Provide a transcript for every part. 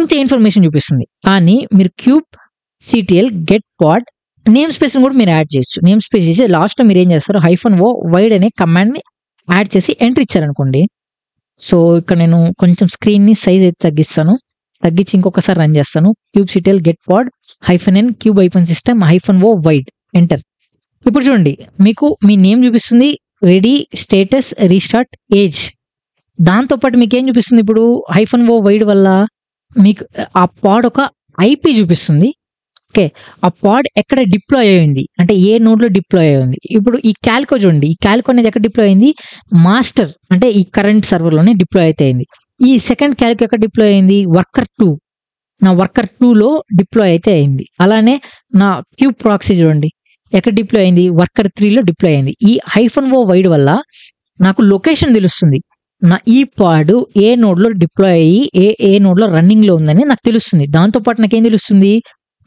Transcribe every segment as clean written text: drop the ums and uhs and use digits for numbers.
ఇంత ఇన్ఫర్మేషన్ చూపిస్తుంది. కానీ మీరు క్యూబ్ సిటిఎల్ గెట్ పాడ్ నేమ్ స్పేస్ని కూడా మీరు యాడ్ చేయొచ్చు. నేమ్ స్పేస్ ఇచ్చి లాస్ట్లో మీరు ఏం చేస్తారు, -o వైడ్ అనే కమాండ్ని యాడ్ చేసి ఎంటర్ ఇచ్చారనుకోండి. సో ఇక్కడ నేను కొంచెం స్క్రీన్ని సైజ్ అయితే తగ్గించి ఇంకొకసారి రన్ చేస్తాను. క్యూబ్ సిటిఎల్ గెట్ పాడ్ -n cube -system -o wide enter. ఇప్పుడు చూడండి, మీకు మీ నేమ్ చూపిస్తుంది, రెడీ, స్టేటస్, రీస్టార్ట్, ఏజ్. దాంతోపాటు మీకు ఏం చూపిస్తుంది, ఇప్పుడు -o వైడ్ వల్ల మీకు ఆ పాడ్ ఒక IP చూపిస్తుంది. ఓకే, ఆ పాడ్ ఎక్కడ డిప్లాయ్ అయింది అంటే ఏ నోడ్లో డిప్లాయ్ అయింది. ఇప్పుడు ఈ క్యాల్కో చూడండి, ఈ క్యాల్కో అనేది ఎక్కడ డిప్లాయ్ అయింది, మాస్టర్ అంటే ఈ కరెంట్ సర్వర్లోనే డిప్లాయ్ అయితే అయింది. ఈ సెకండ్ క్యాల్కో ఎక్కడ డిప్లాయ్ అయింది, వర్కర్ 2, నా వర్కర్ 2లో డిప్లాయ్ అయితే అయింది. అలానే నా క్యూబ్ ప్రాక్సీ చూడండి ఎక్కడ డిప్లాయ్ అయింది, వర్కర్ 3లో డిప్లాయ్ అయింది. ఈ -o వైడ్ వల్ల నాకు లొకేషన్ తెలుస్తుంది, నా ఈ పాడ్ ఏ నోడ్లో డిప్లాయ్ అయ్యి ఏ నోడ్లో రన్నింగ్లో ఉందని నాకు తెలుస్తుంది. దాంతోపాటు నాకేం తెలుస్తుంది,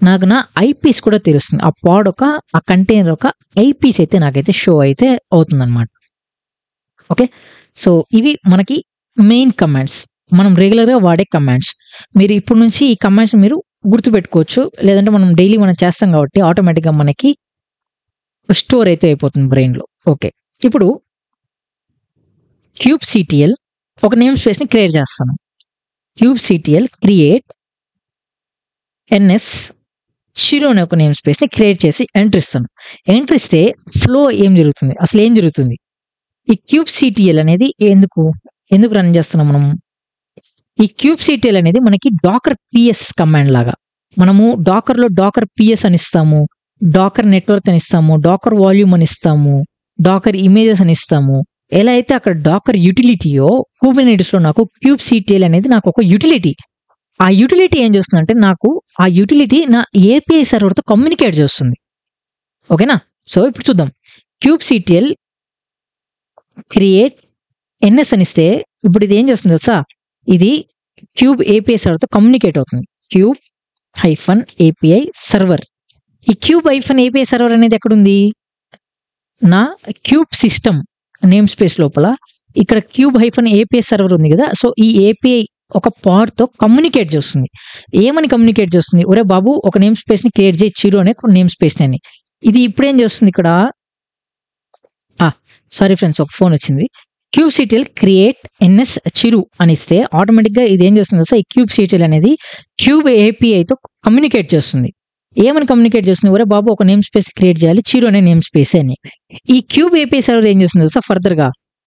నాకు నా IPs కూడా తెలుస్తుంది. ఆ పాడ్ ఆ కంటైనర్ IPs అయితే నాకైతే షో అయితే అవుతుంది అనమాట. ఓకే, సో ఇవి మనకి మెయిన్ కమాండ్స్, మనం రెగ్యులర్గా వాడే కమాండ్స్. మీరు ఇప్పటి నుంచి ఈ కమాండ్స్ మీరు గుర్తుపెట్టుకోవచ్చు, లేదంటే మనం డైలీ చేస్తాం కాబట్టి ఆటోమేటిక్గా మనకి స్టోర్ అయితే అయిపోతుంది బ్రెయిన్లో. ఓకే, ఇప్పుడు క్యూబ్ సిటిఎల్ ఒక నేమ్ స్పేస్ని క్రియేట్ చేస్తాను. క్యూబ్ సిటిఎల్ క్రియేట్ NS చిరు అనే ఒక నేమ్ స్పేస్ని క్రియేట్ చేసి ఎంటర్ ఇస్తాను. ఎంటర్ ఇస్తే ఫ్లో ఏం జరుగుతుంది, అసలు ఏం జరుగుతుంది, ఈ క్యూబ్ సిటిఎల్ అనేది ఎందుకు రన్ చేస్తున్నాం మనం, ఈ క్యూబ్ సిటిఎల్ అనేది మనకి డాకర్ PS కమాండ్ లాగా. మనము డాకర్లో డాకర్ PS అని ఇస్తాము, డాకర్ నెట్వర్క్ అని ఇస్తాము, డాకర్ వాల్యూమ్ అని ఇస్తాము, డాకర్ ఇమేజెస్ అని ఇస్తాము. ఎలా అయితే అక్కడ డాకర్ యూటిలిటీయో కుబర్నెటిస్లో నాకు క్యూబ్ సిటిఎల్ అనేది నాకు ఒక యూటిలిటీ. ఆ యూటిలిటీ ఏం చేస్తుందంటే నాకు ఆ యూటిలిటీ నా API సర్వర్తో కమ్యూనికేట్ చేస్తుంది. ఓకేనా, సో ఇప్పుడు చూద్దాం. క్యూబ్ సిటిఎల్ క్రియేట్ NS అని ఇస్తే ఇప్పుడు ఇది ఏం చేస్తుంది తెలుసా, ఇది క్యూబ్ API సర్వర్తో కమ్యూనికేట్ అవుతుంది. Cube -API server. ఈ క్యూబ్ -API సర్వర్ అనేది ఎక్కడుంది, నా క్యూబ్ సిస్టమ్ నేమ్ స్పేస్ లోపల ఇక్కడ క్యూబ్ -API సర్వర్ ఉంది కదా. సో ఈ API ఒక పాడ్తో కమ్యూనికేట్ చేస్తుంది. ఏమని కమ్యూనికేట్ చేస్తుంది, ఒరే బాబు ఒక నేమ్ స్పేస్ని క్రియేట్ చేయి చిరు అనే నేమ్ స్పేస్ని అని. ఇది ఇప్పుడు ఏం చేస్తుంది ఇక్కడ, సారీ ఫ్రెండ్స్ ఒక ఫోన్ వచ్చింది. క్యూబ్ సిటిఎల్ క్రియేట్ NS చిరు అని ఇస్తే ఆటోమేటిక్గా ఇది ఏం చేస్తుంది తెలుసా, ఈ క్యూబ్ సిటిఎల్ అనేది క్యూబ్ APIతో కమ్యూనికేట్ చేస్తుంది. ఏమని కమ్యూనికేట్ చేస్తుంది, ఒరే బాబు ఒక నేమ్ స్పేస్ క్రియేట్ చేయాలి చిరు అనే నేమ్ స్పేస్ అని. ఈ క్యూబ్ API సర్వర్ ఏం చేస్తుంది తెలుసా, ఫర్దర్గా